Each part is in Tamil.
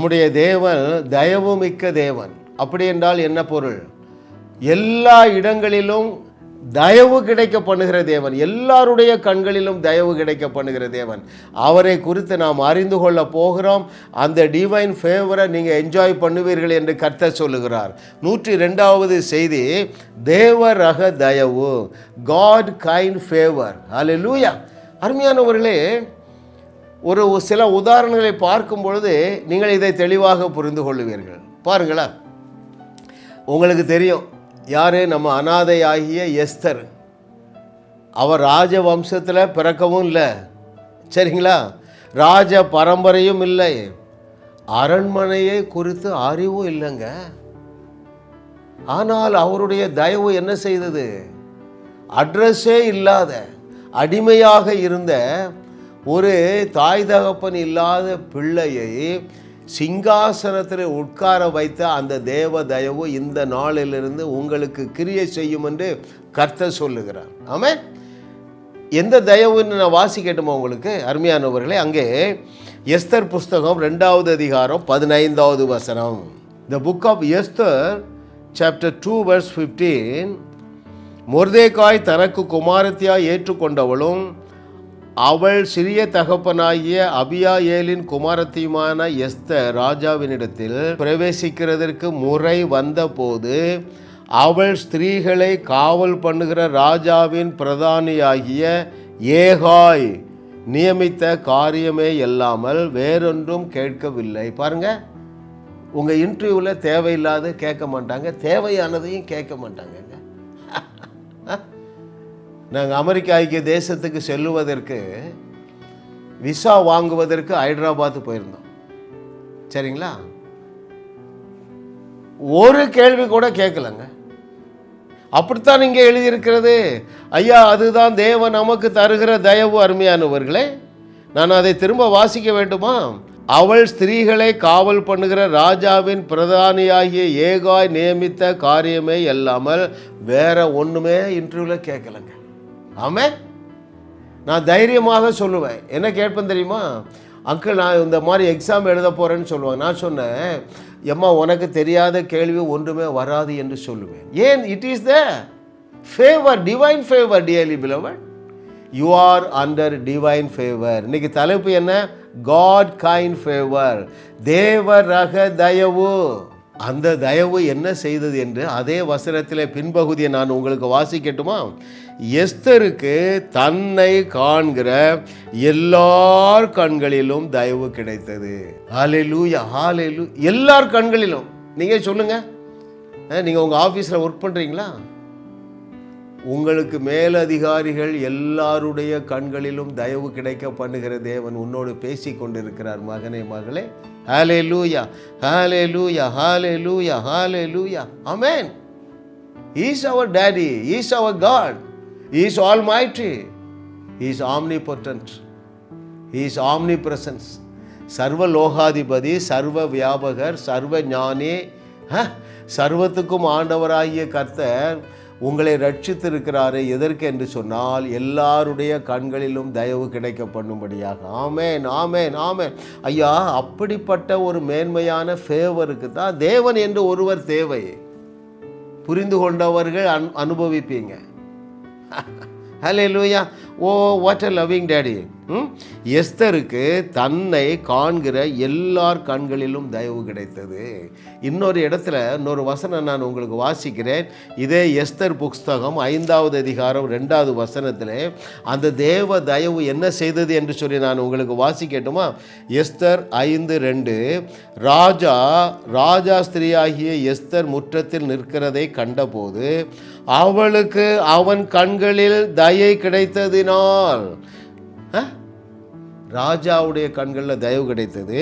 நம்முடைய தேவன் தயவு மிக்க தேவன். அப்படி என்றால் என்ன பொருள்? எல்லா இடங்களிலும் தயவு கிடைக்க பண்ணுகிற தேவன், எல்லாருடைய கண்களிலும் தயவு கிடைக்க பண்ணுகிற தேவன். அவரை குறித்து நாம் அறிந்து கொள்ள போகிறோம். அந்த டிவைன் ஃபேவரை நீங்கள் என்ஜாய் பண்ணுவீர்கள் என்று கர்த்தர் சொல்லுகிறார். 102வது செய்தி, தேவ ரக தயவு, காட் கைண்ட் ஃபேவர். ஹல்லேலூயா. அருமையானவர்களே, ஒரு சில உதாரணங்களை பார்க்கும் பொழுது நீங்கள் இதை தெளிவாக புரிந்து கொள்ளுவீர்கள். பாருங்களேன், உங்களுக்கு தெரியும் யார்? நம்ம அனாதையாகிய எஸ்தர். அவர் ராஜ வம்சத்தில் பிறக்கவும் இல்லை, சரிங்களா, ராஜ பரம்பரையும் இல்லை, அரண்மனையை குறித்து அறிவும் இல்லைங்க. ஆனால் அவருடைய தயவு என்ன செய்தது? அட்ரஸே இல்லாத, அடிமையாக இருந்த ஒரு தாய் தகப்பன் இல்லாத பிள்ளையை சிங்காசனத்தில் உட்கார வைத்த அந்த தேவ தயவு இந்த நாளிலிருந்து உங்களுக்கு கிரியை செய்யும் என்று கர்த்தர் சொல்லுகிறார். ஆமென். எந்த தயவுன்னு நான் வாசிக்கட்டுமா உங்களுக்கு? அருமையானவர்களே, அங்கே எஸ்தர் புஸ்தகம் 2வது அதிகாரம் 15வது வசனம். The book of Esther chapter 2 verse 15. மொர்தெகாய் தனக்கு குமாரத்தியாய் ஏற்றுக்கொண்டவளும் அவள் சிறிய தகப்பனாகிய அபியாயேலின் குமாரத்தியுமான எஸ்தர் ராஜாவினிடத்தில் பிரவேசிக்கிறதற்கு முறை வந்தபோது அவள் ஸ்திரீகளை காவல் பண்ணுகிற ராஜாவின் பிரதானியாகிய ஏகாய் நியமித்த காரியமே இல்லாமல் வேறொன்றும் கேட்கவில்லை. பாருங்க, உங்கள் இன்டர்வியூவில் தேவையில்லாத கேட்க மாட்டாங்க, தேவையானதையும் கேட்க மாட்டாங்க. நாங்கள் அமெரிக்க ஐக்கிய தேசத்துக்கு செல்லுவதற்கு விசா வாங்குவதற்கு ஹைதராபாத் போயிருந்தோம், சரிங்களா. ஒரு கேள்வி கூட கேட்கலங்க. அப்படித்தான் இங்கே எழுதியிருக்கிறது. ஐயா, அதுதான் தேவன் நமக்கு தருகிற தயவு. அருமையானவர்களே, நான் அதை திரும்ப வாசிக்க வேண்டுமா? அவள் ஸ்திரீகளை காவல் பண்ணுகிற ராஜாவின் பிரதானியாகிய ஏகாய் நியமித்த காரியமே இல்லாமல் வேற ஒன்றுமே இன்டர்வியூவில் கேட்கலங்க. ஆமென். நான் தைரியமாக சொல்லுவேன். என்ன கேட்பேன் தெரியுமா? அங்கிள், நான் இந்த மாதிரி எக்ஸாம் எழுத போகிறேன்னு சொல்லுவாங்க. நான் சொன்னேன், எம்மா, உனக்கு தெரியாத கேள்வி ஒன்றுமே வராது என்று சொல்லுவேன். ஏன்? It is the favour, divine favour. Dearly beloved, you are under divine favour. இன்னைக்கு தலைப்பு என்ன? காட் கைண்ட் ஃபேவர், தேவ ரக தயவு. அந்த தயவு என்ன செய்தது என்று அதே வசனத்திலே பின்பகுதியை நான் உங்களுக்கு வாசிக்கட்டுமா? எஸ்தருக்கு தன்னை காண்கிற எல்லார் கண்களிலும் தயவு கிடைத்தது. ஹல்லேலூயா, ஹல்லேலூயா. எல்லார் கண்களிலும். நீங்கள் சொல்லுங்க, நீங்கள் உங்கள் ஆஃபீஸில் ஒர்க் பண்ணுறீங்களா? உங்களுக்கு மேலதிகாரிகள் எல்லாருடைய கண்களிலும் தயவு கிடைக்க பண்ணுகிற தேவன் உன்னோடு பேசி கொண்டிருக்கிறார். மகனே, மகளே, ஹல்லேலூயா, ஹல்லேலூயா, ஹல்லேலூயா, ஹல்லேலூயா. ஆமென். He is our daddy, he is our God, he is almighty, he is omnipotent, he is omnipresence. சர்வ லோகாதிபதி, சர்வ வியாபகர், சர்வ ஞானி, சர்வத்துக்கும் ஆண்டவராகிய கர்த்தர் உங்களை ரட்சித்திருக்கிறாரு. எதற்கு என்று சொன்னால் எல்லாருடைய கண்களிலும் தயவு கிடைக்க பண்ணும்படியாக. ஆமேன், ஆமேன், ஆமேன். ஐயா, அப்படிப்பட்ட ஒரு மேன்மையான ஃபேவருக்கு தான் தேவன் என்று ஒருவர் தேவை. புரிந்து கொண்டவர்கள் அனுபவிப்பீங்க. ஹல்லேலூயா. ஓ, வாட் எ லவ்விங் டேடி. எஸ்தருக்கு தன்னை காண்கிற எல்லார் கண்களிலும் தயவு கிடைத்தது. இன்னொரு இடத்துல இன்னொரு வசனம் நான் உங்களுக்கு வாசிக்கிறேன். இதே எஸ்தர் புஸ்தகம் 5வது அதிகாரம் 2வது வசனத்தில் அந்த தேவ தயவு என்ன செய்தது என்று சொல்லி நான் உங்களுக்கு வாசிக்கட்டுமா? எஸ்தர் 5:2. ராஜா ஸ்திரீயாகிய எஸ்தர் முற்றத்தில் நிற்கிறதை கண்டபோது அவளுக்கு அவன் கண்களில் தயை கிடைத்ததினால், ராஜாவுடைய கண்களில் தயவு கிடைத்தது.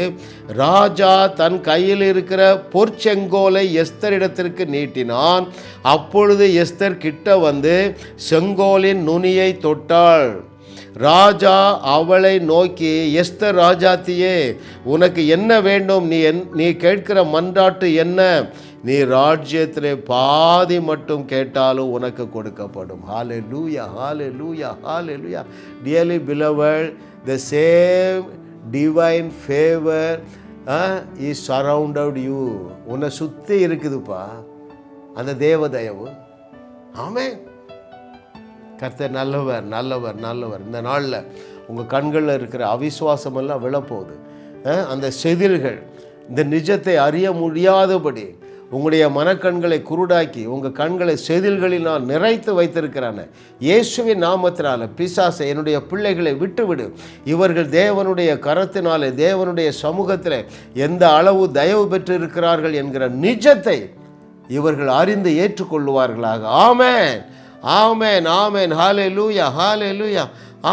ராஜா தன் கையில் இருக்கிற பொற்செங்கோலை எஸ்தரிடத்திற்கு நீட்டினான். அப்பொழுது எஸ்தர் கிட்ட வந்து செங்கோலின் நுனியை தொட்டாள். ராஜா அவளை நோக்கி, எஸ்தர் ராஜாத்தியே, உனக்கு என்ன வேண்டும்? நீ கேட்கிற மன்றாட்டு என்ன? நீ ராஜ்யத்திலே பாதி மட்டும் கேட்டாலும் உனக்கு கொடுக்கப்படும். ஹல்லேலூயா, ஹல்லேலூயா, ஹல்லேலூயா. Dearly beloved, the same divine favor is surrounded you. உன்னை சுற்றி இருக்குதுப்பா அந்த தேவ தயவு. ஆமென். கர்த்தர் நல்லவர் நல்லவர் நல்லவர். இந்த நாளில் உங்கள் கண்களில் இருக்கிற அவிசுவாசமெல்லாம் விழப்போகுது. அந்த செதில்கள் இந்த நிஜத்தை அறிய முடியாதபடி உங்களுடைய மனக்கண்களை குருடாக்கி உங்கள் கண்களை செதில்களில் நான் நிறைத்து வைத்திருக்கிறான இயேசுவின் நாமத்தினால பிசாசை என்னுடைய பிள்ளைகளை விட்டுவிடு. இவர்கள் தேவனுடைய கரத்தினாலே தேவனுடைய சமூகத்தில் எந்த அளவு தயவு பெற்று இருக்கிறார்கள் என்கிற நிஜத்தை இவர்கள் அறிந்து ஏற்றுக்கொள்ளுவார்களாக. ஆமென் ஆமென் ஆமென். ஹல்லேலூயா ஹல்லேலூயா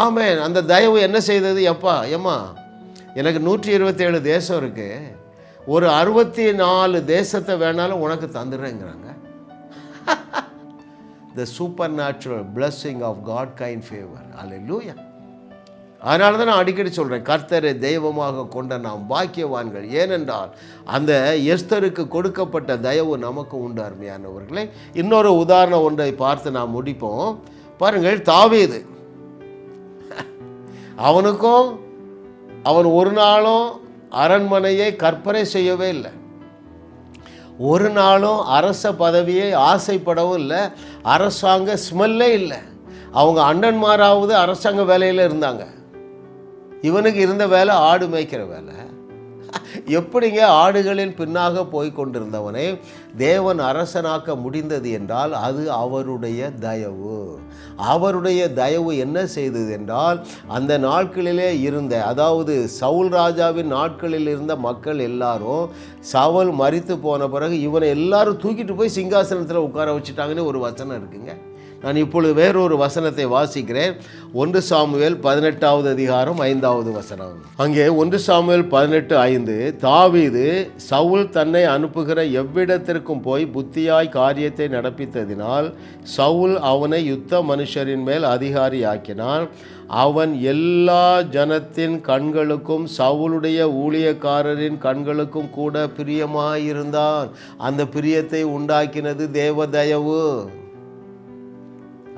ஆமென். அந்த தயவு என்ன செய்தது? எம்மா எனக்கு 127 தேசம் இருக்குது, ஒரு 64 தேசத்தை வேணாலும் உனக்கு தந்துடுறேங்கிறாங்க. The supernatural blessing of God kind favour. Hallelujah. அதனால தான் நான் அடிக்கடி சொல்கிறேன், கர்த்தரை தெய்வமாக கொண்ட நாம் பாக்கியவான்கள். ஏனென்றால் அந்த எஸ்தருக்கு கொடுக்கப்பட்ட தயவு நமக்கு உண்டு. அருமையானவர்களே, இன்னொரு உதாரணம் ஒன்றை பார்த்து நாம் முடிப்போம். பாருங்கள், தாவீது, அவன் ஒரு நாளும் அரண்மனையை கற்பனை செய்யவே இல்லை, ஒரு நாளும் அரச பதவியை ஆசைப்படவும் இல்லை, அரசாங்க ஸ்மெல்லே இல்லை. அவங்க அண்ணன்மாராவது அரசாங்க வேலையில் இருந்தாங்க, இவனுக்கு இருந்த வேலை ஆடு மேய்க்கிற வேலை. எப்படிங்க ஆடுகளின் பின்னாக போய் கொண்டிருந்தவனை தேவன் அரசனாக்க முடிந்தது என்றால் அது அவருடைய தயவு. அவருடைய தயவு என்ன செய்தது என்றால், அந்த நாட்களிலே இருந்த, அதாவது சவுல் ராஜாவின் நாட்களில் இருந்த மக்கள் எல்லாரும் சவுல் மரித்து போன பிறகு இவனை எல்லாரும் தூக்கிட்டு போய் சிங்காசனத்தில் உட்கார வச்சுட்டாங்கன்னு ஒரு வசனம் இருக்குங்க. நான் இப்பொழுது வேறொரு வசனத்தை வாசிக்கிறேன். 1 சாமுவேல் 18வது அதிகாரம் 5வது வசனம். அங்கே 1 சாமுவேல் 18:5, தாவீது சவுல் தன்னை அனுப்புகிற எவ்விடத்திற்கும் போய் புத்தியாய் காரியத்தை நடப்பித்ததினால் சவுல் அவனை யுத்த மனுஷரின் மேல் அதிகாரியாக்கினான். அவன் எல்லா ஜனத்தின் கண்களுக்கும் சவுலுடைய ஊழியக்காரரின் கண்களுக்கும் கூட பிரியமாயிருந்தான். அந்த பிரியத்தை உண்டாக்கினது தேவதயவு.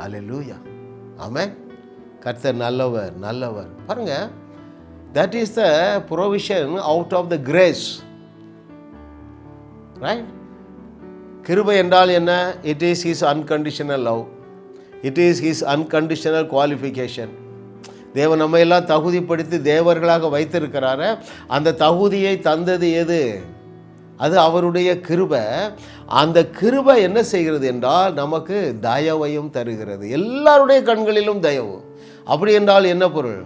அல்லேலூயா ஆமென். கர்த்தர் நல்லவர் நல்லவர். பாருங்க, that is the provision out of the grace, right? கிருபை என்றால் என்ன? It is his unconditional love, it is his unconditional qualification. தேவன் நம்ம எல்லாம் தகுதிப்படுத்தி தேவர்களாக வைத்திருக்கிறாரு. அந்த தகுதியை தந்தது எது? அது அவருடைய கிருபை. அந்த கிருபை என்ன செய்கிறது என்றால் நமக்கு தயவையும் தருகிறது. எல்லாருடைய கண்களிலும் தயவு. அப்படி என்றால் என்ன பொருள்?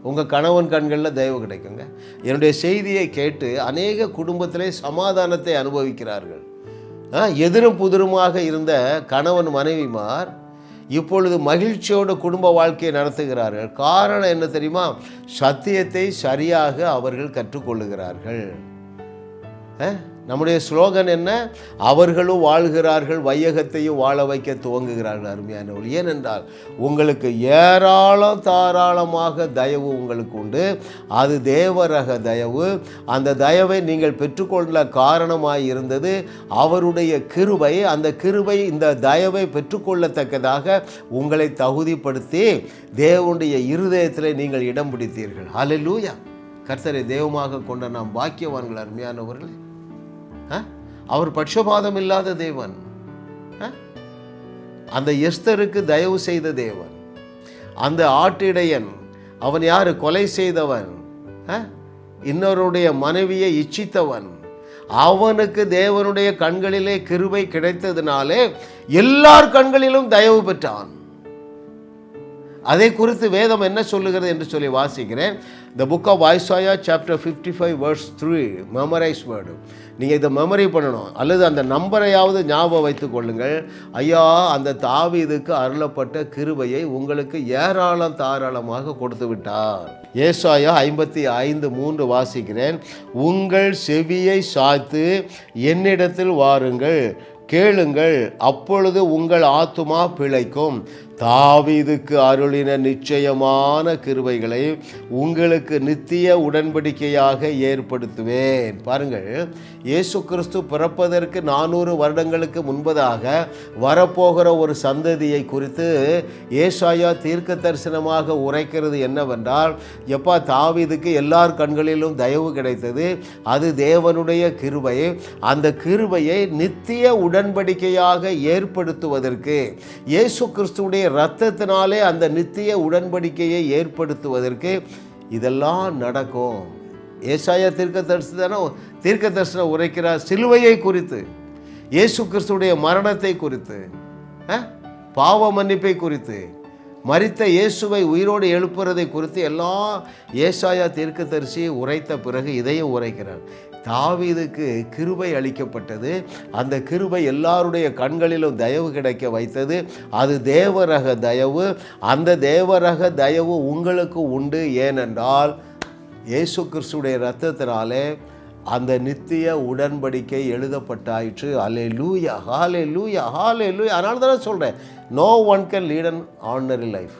உங்கள் கணவன் கண்களில் தயவு கிடைக்குங்க. என்னுடைய செய்தியை கேட்டு அநேக குடும்பத்திலே சமாதானத்தை அனுபவிக்கிறார்கள். எதிரும் புதிருமாக இருந்த கணவன் மனைவிமார் இப்பொழுது மகிழ்ச்சியோடு குடும்ப வாழ்க்கையை நடத்துகிறார்கள். காரணம் என்ன தெரியுமா? சத்தியத்தை சரியாக அவர்கள் கற்றுக்கொள்ளுகிறார்கள். நம்முடைய ஸ்லோகன் என்ன? அவர்களும் வாழ்கிறார்கள், வையகத்தையும் வாழ வைக்க துவங்குகிறார்கள். அருமையானவர்கள், ஏனென்றால் உங்களுக்கு ஏராளம் தாராளமாக தயவு உங்களுக்கு உண்டு. அது தேவரக தயவு. அந்த தயவை நீங்கள் பெற்றுக்கொள்ள காரணமாய் இருந்தது அவருடைய கிருபை. அந்த கிருபை இந்த தயவை பெற்றுக்கொள்ளத்தக்கதாக உங்களை தகுதிப்படுத்தி தேவனுடைய இருதயத்தில் நீங்கள் இடம் பிடித்தீர்கள். ஹல்லேலூயா. கர்த்தரை தெய்வமாக கொண்ட நாம் பாக்கியவான்கள். அருமையானவர்களே, அவர் பட்சபாதம் இல்லாத தேவன். அந்த எஸ்தருக்கு தயவு செய்த தேவன். அந்த ஆட்டிடையன் அவன் யாரு? கொலை செய்தவன், இன்னொருடைய மனைவியை இச்சித்தவன். அவனுக்கு தேவனுடைய கண்களிலே கிருபை கிடைத்ததினாலே எல்லார் கண்களிலும் தயவு பெற்றான். அதை குறித்து வேதம் என்ன சொல்லுகிறது என்று சொல்லி வாசிக்கிறேன். The book of Isaiah chapter 55 verse 3, memorise word. நீங்கள் இதை மெமரி பண்ணணும், அல்லது அந்த நம்பரையாவது ஞாபகம் வைத்துக் கொள்ளுங்கள். ஐயா, அந்த தாவீதுக்கு அருளப்பட்ட கிருபையை உங்களுக்கு ஏராளம் தாராளமாக கொடுத்து விட்டார். ஏசாயா 55:3 வாசிக்கிறேன். உங்கள் செவியை சாய்த்து என்னிடத்தில் வாருங்கள், கேளுங்கள், அப்பொழுது உங்கள் ஆத்துமா பிழைக்கும். தாவீதுக்கு அருளின நிச்சயமான கிருபைகளை உங்களுக்கு நித்திய உடன்படிக்கையாக ஏற்படுத்துவேன். பாருங்கள், இயேசு கிறிஸ்து பிறப்பதற்கு 400 வருடங்களுக்கு முன்பதாக வரப்போகிற ஒரு சந்ததியை குறித்து ஏசாயா தீர்க்க தரிசனமாக உரைக்கிறது என்னவென்றால், எப்பா தாவீதுக்கு எல்லார் கண்களிலும் தயவு கிடைத்தது, அது தேவனுடைய கிருபை. அந்த கிருபையை நித்திய உடன்படிக்கையாக ஏற்படுத்துவதற்கு, இயேசு கிறிஸ்துவுடைய இரத்தத்தினாலே அந்த நித்திய உடன்படிக்கையை ஏற்படுத்துவதற்கு இதெல்லாம் நடக்கும். ஏசாயா தீர்க்க தரிசனம் உரைக்கிறார் சிலுவையை குறித்து, இயேசு கிறிஸ்துடைய மரணத்தை குறித்து, பாவ மன்னிப்பை குறித்து, மரித்த இயேசுவை உயிரோடு எழுப்புறதை குறித்து எல்லாம் ஏசாயா தீர்க்கதரிசி உரைத்த பிறகு இதையும் உரைக்கிறார். தாவீதுக்கு கிருபை அளிக்கப்பட்டது, அந்த கிருபை எல்லாருடைய கண்களிலும் தயவு கிடைக்க வைத்தது. அது தேவரக தயவு. அந்த தேவரக தயவு உங்களுக்கு உண்டு. ஏனென்றால் இயேசு கிறிஸ்துடைய இரத்தத்தினாலே அந்த நித்திய உடன்படிக்கை எழுதப்பட்டாயிற்று. அல்லேலூயா, ஹல்லேலூயா, ஹல்லேலூயா. அதனால தானே சொல்கிறேன், no one can lead an ordinary life.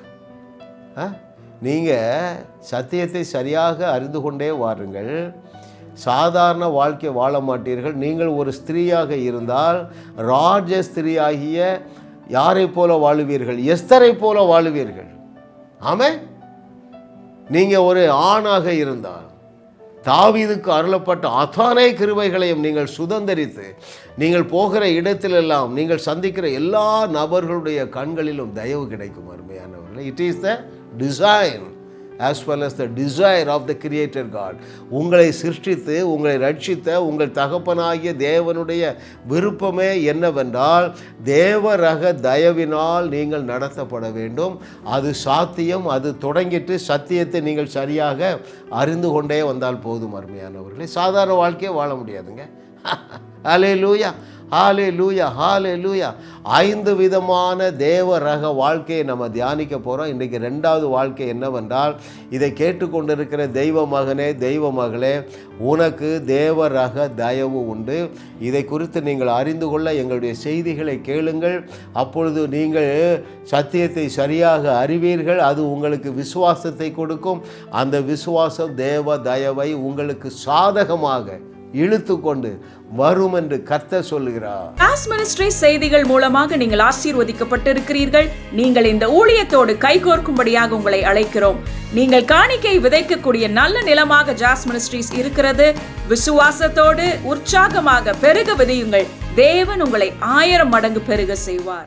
நீங்கள் சத்தியத்தை சரியாக அறிந்து கொண்டே வாருங்கள், சாதாரண வாழ்க்கை வாழ மாட்டீர்கள். நீங்கள் ஒரு ஸ்திரீயாக இருந்தால் ராஜ ஸ்திரீயாகிய யாரை போல வாழுவீர்கள்? எஸ்தரை போல வாழுவீர்கள். ஆமென். நீங்கள் ஒரு ஆணாக இருந்தால் தாவீதுக்கு அருளப்பட்ட அத்தனை கிருபைகளையும் நீங்கள் சுதந்தரித்து, நீங்கள் போகிற இடத்திலெல்லாம் நீங்கள் சந்திக்கிற எல்லா நபர்களுடைய கண்களிலும் தயவு கிடைக்கும். அருமையானவர்களே, it is the design as well as the desire of the creator God. உங்களை சிருஷ்டித்து உங்களை ரட்சித்த உங்கள் தகப்பனாகிய தேவனுடைய விருப்பமே என்னவென்றால், தேவ ரக தயவினால் நீங்கள் நடத்தப்பட வேண்டும். அது சாத்தியம். அது தொடங்கிட்டு சத்தியத்தை நீங்கள் சரியாக அறிந்து கொண்டே வந்தால் போதும். அருமையானவர்களே, சாதாரண வாழ்க்கையை வாழ முடியாதுங்க. ஹல்லேலூயா, ஹல்லேலூயா, ஹல்லேலூயா. 5 விதமான தேவ ரக வாழ்க்கையை நம்ம தியானிக்க போகிறோம். இன்றைக்கு 2வது வாழ்க்கை என்னவென்றால், இதை கேட்டுக்கொண்டிருக்கிற தெய்வ மகனே, தெய்வ மகளே, உனக்கு தேவ ரக தயவு உண்டு. இதை குறித்து நீங்கள் அறிந்து கொள்ள எங்களுடைய செய்திகளை கேளுங்கள். அப்பொழுது நீங்கள் சத்தியத்தை சரியாக அறிவீர்கள். அது உங்களுக்கு விசுவாசத்தை கொடுக்கும். அந்த விசுவாசம் தேவ தயவை உங்களுக்கு சாதகமாக இழுத்து கொண்டு வரும் என்று கர்த்தர் சொல்லுகிறார். ஜாஸ் மினிஸ்ட்ரி செய்திகள் மூலமாக நீங்கள் ஆசீர்வதிக்கப்பட்டிருக்கிறீர்கள். நீங்கள் இந்த ஊழியத்தோடு கைகோர்க்கும்படியாக உங்களை அழைக்கிறோம். நீங்கள் காணிக்கை விதைக்கக்கூடிய நல்ல நிலமாக ஜாஸ் மினிஸ்ட்ரிஸ் இருக்கிறது. விசுவாசத்தோடு உற்சாகமாக பெருக விதையுங்கள். தேவன் உங்களை 1000 மடங்கு பெருக செய்வார்.